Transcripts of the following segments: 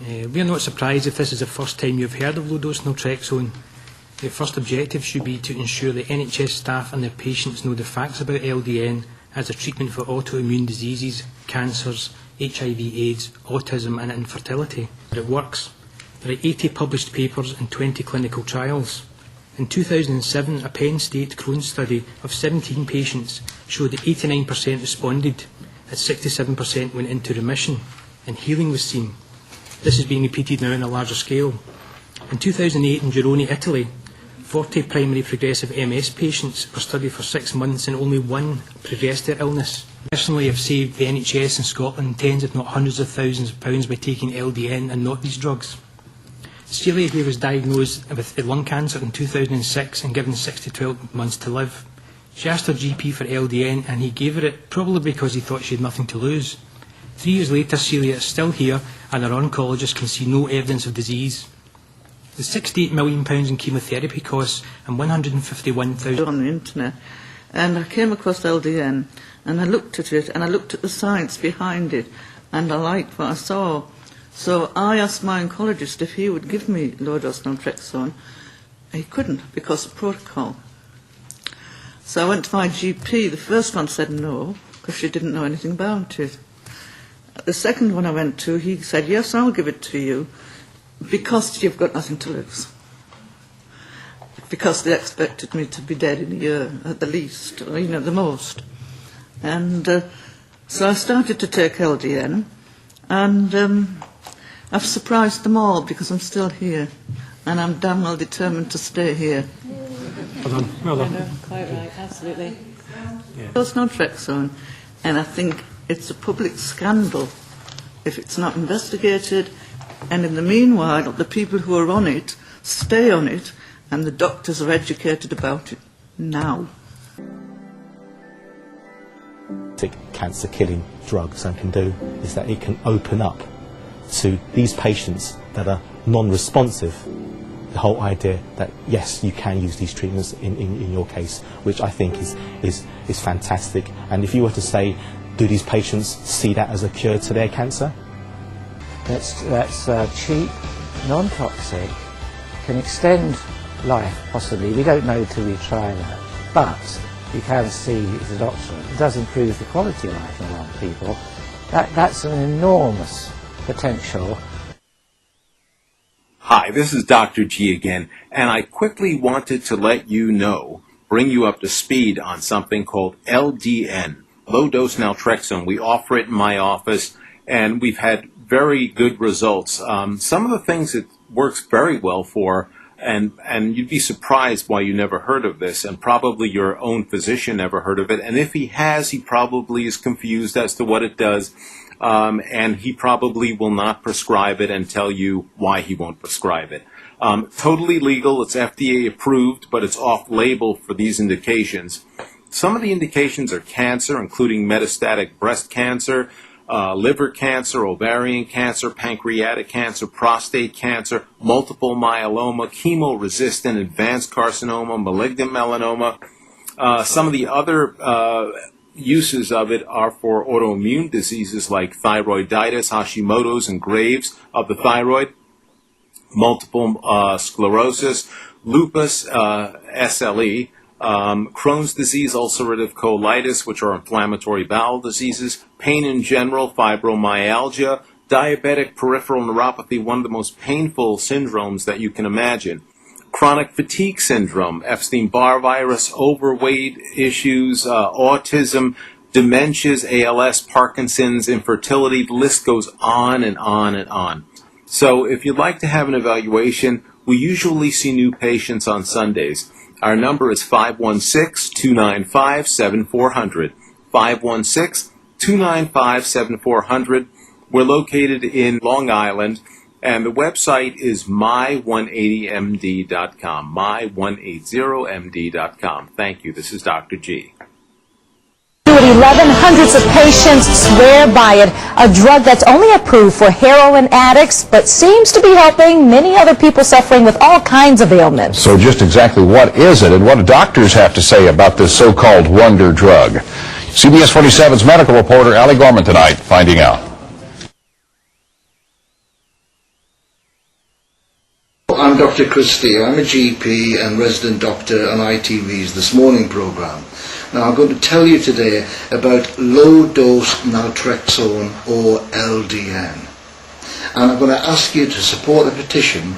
We are not surprised if this is the first time you have heard of low-dose naltrexone. The first objective should be to ensure that NHS staff and their patients know the facts about LDN as a treatment for autoimmune diseases, cancers, HIV/AIDS, autism and infertility. But it works. There are 80 published papers and 20 clinical trials. In 2007, a Penn State Crohn's study of 17 patients showed that 89% responded, and 67% went into remission, and healing was seen. This is being repeated now on a larger scale. In 2008 in Girone, Italy, 40 primary progressive MS patients were studied for 6 months and only one progressed their illness. Personally, I've saved the NHS in Scotland tens if not hundreds of thousands of pounds by taking LDN and not these drugs. Celia here was diagnosed with lung cancer in 2006 and given 6 to 12 months to live. She asked her GP for LDN and he gave her it, probably because he thought she had nothing to lose. 3 years later, Celia is still here and her oncologist can see no evidence of disease. The £68 million in chemotherapy costs and $151,000 on the internet, and I came across LDN and I looked at it and I looked at the science behind it and I liked what I saw. So I asked my oncologist if he would give me low-dose naltrexone. He couldn't because of protocol. So I went to my GP. The first one said no because she didn't know anything about it. The second one I went to, he said, yes, I'll give it to you because you've got nothing to lose. Because they expected me to be dead in a year at the least, or the most. And so I started to take LDN, and I've surprised them all because I'm still here, and I'm damn well determined to stay here. Well done. Well done. No, quite right, absolutely. It's naltrexone, and I think it's a public scandal if it's not investigated, and in the meanwhile, the people who are on it stay on it, and the doctors are educated about it now. Cancer-killing drug so can do is that it can open up to these patients that are non-responsive the whole idea that yes, you can use these treatments in your case, which I think is fantastic. And if you were to say, do these patients see that as a cure to their cancer? That's cheap, non-toxic, can extend life possibly. We don't know till we try that, but you can see the doctor. It does improve the quality of life in a lot of people. That's an enormous potential. Hi, this is Dr. G again, and I quickly wanted to let you know, bring you up to speed on something called LDN, low-dose naltrexone. We offer it in my office, and we've had very good results. Some of the things it works very well for, and you'd be surprised why you never heard of this, and probably your own physician never heard of it, and if he has, he probably is confused as to what it does. And he probably will not prescribe it and tell you why he won't prescribe it. Totally legal, it's FDA approved, but it's off-label for these indications. Some of the indications are cancer, including metastatic breast cancer, liver cancer, ovarian cancer, pancreatic cancer, prostate cancer, multiple myeloma, chemo-resistant advanced carcinoma, malignant melanoma. Some of the other uses of it are for autoimmune diseases like thyroiditis, Hashimoto's, and Graves of the thyroid, multiple sclerosis, lupus, SLE, Crohn's disease, ulcerative colitis, which are inflammatory bowel diseases, pain in general, fibromyalgia, diabetic peripheral neuropathy, one of the most painful syndromes that you can imagine. Chronic fatigue syndrome, Epstein-Barr virus, overweight issues, autism, dementias, ALS, Parkinson's, infertility, the list goes on and on and on. So if you'd like to have an evaluation, we usually see new patients on Sundays. Our number is 516-295-7400, 516-295-7400. We're located in Long Island. And the website is my180md.com, my180md.com. Thank you. This is Dr. G. At 11, hundreds of patients swear by it, a drug that's only approved for heroin addicts, but seems to be helping many other people suffering with all kinds of ailments. So just exactly what is it, and what do doctors have to say about this so-called wonder drug? CBS 47's medical reporter Allie Gorman tonight, finding out. I'm Dr. Christie. I'm a GP and resident doctor on ITV's This Morning programme. Now I'm going to tell you today about low-dose naltrexone or LDN. And I'm going to ask you to support the petition.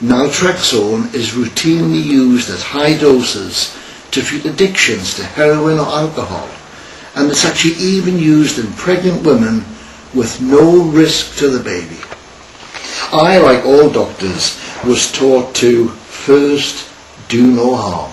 Naltrexone is routinely used at high doses to treat addictions to heroin or alcohol. And it's actually even used in pregnant women with no risk to the baby. I, like all doctors, was taught to first do no harm.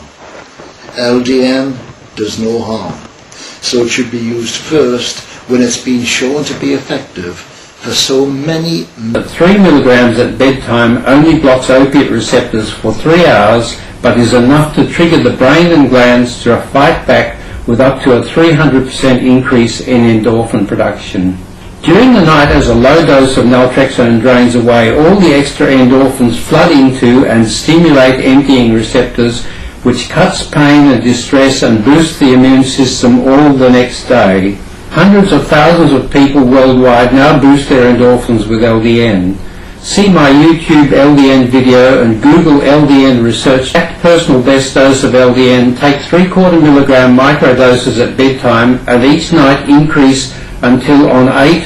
LDN does no harm, so it should be used first when it's been shown to be effective for so many. 3 milligrams at bedtime only blocks opiate receptors for 3 hours, but is enough to trigger the brain and glands to fight back with up to a 300% increase in endorphin production. During the night, as a low dose of naltrexone drains away, all the extra endorphins flood into and stimulate emptying receptors, which cuts pain and distress and boosts the immune system all the next day. Hundreds of thousands of people worldwide now boost their endorphins with LDN. See my YouTube LDN video and Google LDN research. At personal best dose of LDN, take 3/4 milligram microdoses at bedtime and each night increase until on 8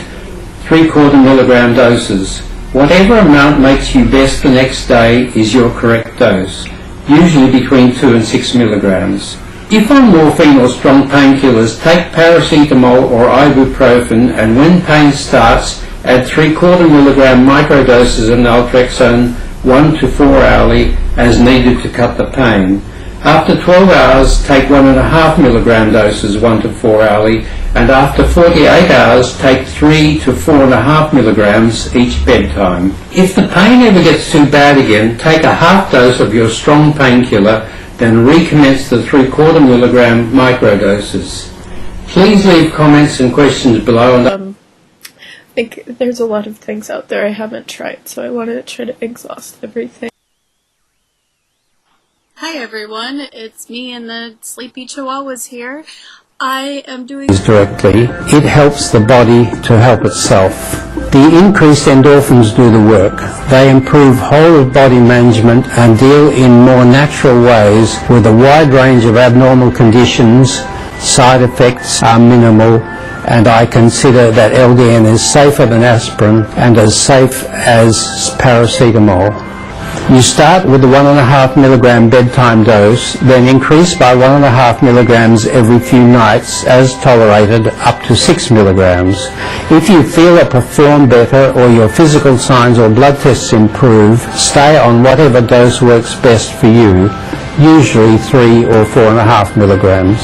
3/4 milligram doses. Whatever amount makes you best the next day is your correct dose, usually between 2 and 6 milligrams. If on morphine or strong painkillers, take paracetamol or ibuprofen, and when pain starts, add 3/4 milligram microdoses of naltrexone 1 to 4 hourly as needed to cut the pain. After 12 hours, take 1.5 milligram doses 1 to 4 hourly, and after 48 hours, take 3 to 4.5 milligrams each bedtime. If the pain ever gets too bad again, take a half dose of your strong painkiller, then recommence the 3/4 milligram microdoses. Please leave comments and questions below. I think there's a lot of things out there I haven't tried, so I want to try to exhaust everything. Hi everyone, it's me and the Sleepy Chihuahuas here. I am doing Directly, it helps the body to help itself. The increased endorphins do the work. They improve whole of body management and deal in more natural ways with a wide range of abnormal conditions. Side effects are minimal, and I consider that LDN is safer than aspirin and as safe as paracetamol. You start with the 1.5 milligram bedtime dose, then increase by 1.5 milligrams every few nights as tolerated up to 6 milligrams. If you feel or perform better or your physical signs or blood tests improve, stay on whatever dose works best for you, usually 3 or 4.5 milligrams.